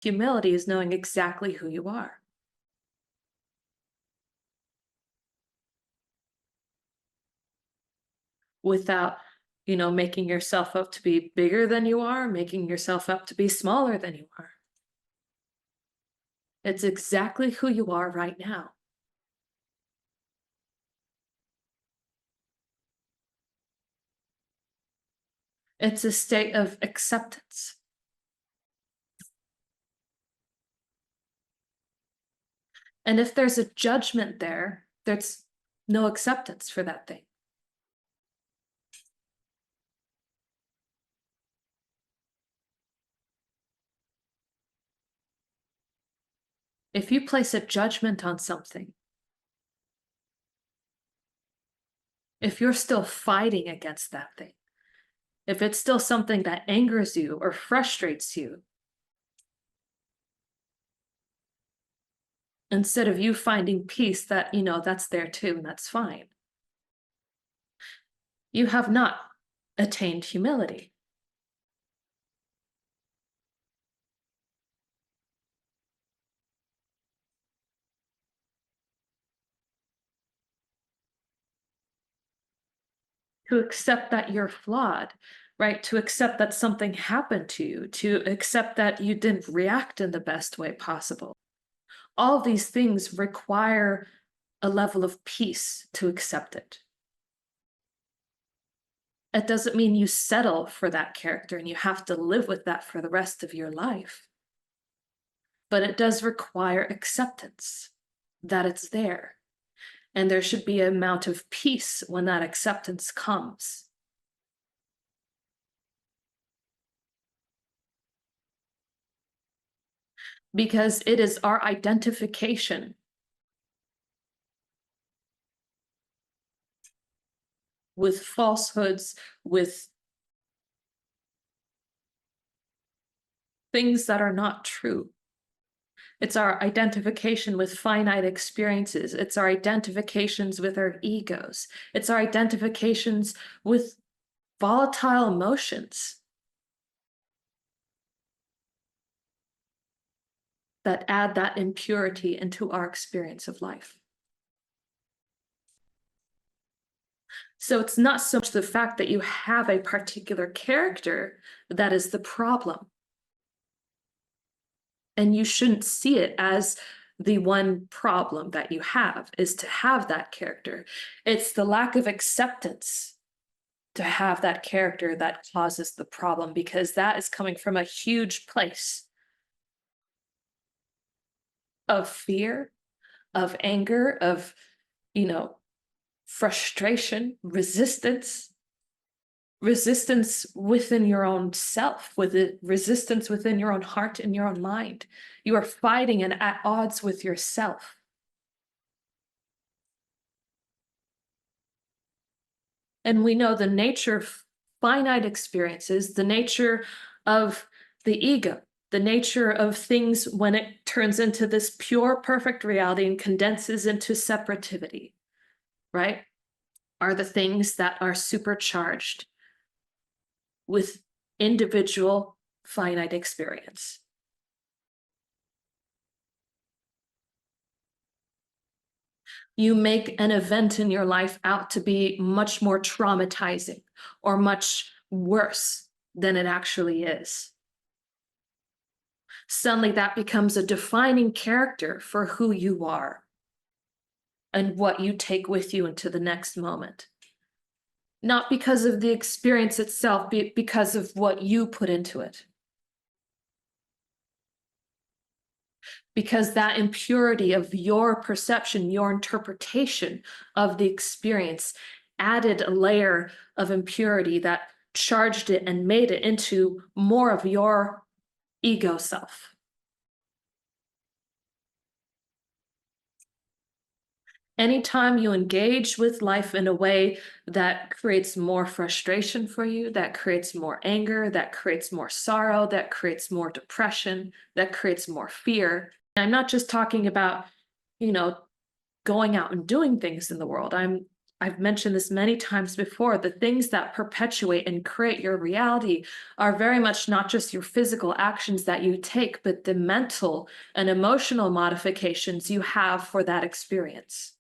Humility is knowing exactly who you are. Without, making yourself up to be bigger than you are, making yourself up to be smaller than you are. It's exactly who you are right now. It's a state of acceptance. And if there's a judgment there, there's no acceptance for that thing. If you place a judgment on something, if you're still fighting against that thing, if it's still something that angers you or frustrates you, instead of you finding peace that, that's there too, and that's fine, you have not attained humility. To accept that you're flawed, right? To accept that something happened to you, to accept that you didn't react in the best way possible. All these things require a level of peace to accept it. It doesn't mean you settle for that character and you have to live with that for the rest of your life. But it does require acceptance that it's there. And there should be an amount of peace when that acceptance comes. Because it is our identification with falsehoods, with things that are not true. It's our identification with finite experiences. It's our identifications with our egos. It's our identifications with volatile emotions that add that impurity into our experience of life. So it's not so much the fact that you have a particular character that is the problem. And you shouldn't see it as the one problem that you have is to have that character. It's the lack of acceptance to have that character that causes the problem, because that is coming from a huge place of fear, of anger, of, frustration, resistance within your own self, with it, resistance within your own heart and your own mind. You are fighting and at odds with yourself. And we know the nature of finite experiences, the nature of the ego, the nature of things when it turns into this pure, perfect reality and condenses into separativity, right? Are the things that are supercharged with individual finite experience. You make an event in your life out to be much more traumatizing or much worse than it actually is. Suddenly that becomes a defining character for who you are and what you take with you into the next moment. Not because of the experience itself, but because of what you put into it. Because that impurity of your perception, your interpretation of the experience added a layer of impurity that charged it and made it into more of your ego self. Anytime you engage with life in a way that creates more frustration for you, that creates more anger, that creates more sorrow, that creates more depression, that creates more fear. I'm not just talking about, going out and doing things in the world. I'm I've mentioned this many times before, the things that perpetuate and create your reality are very much not just your physical actions that you take, but the mental and emotional modifications you have for that experience.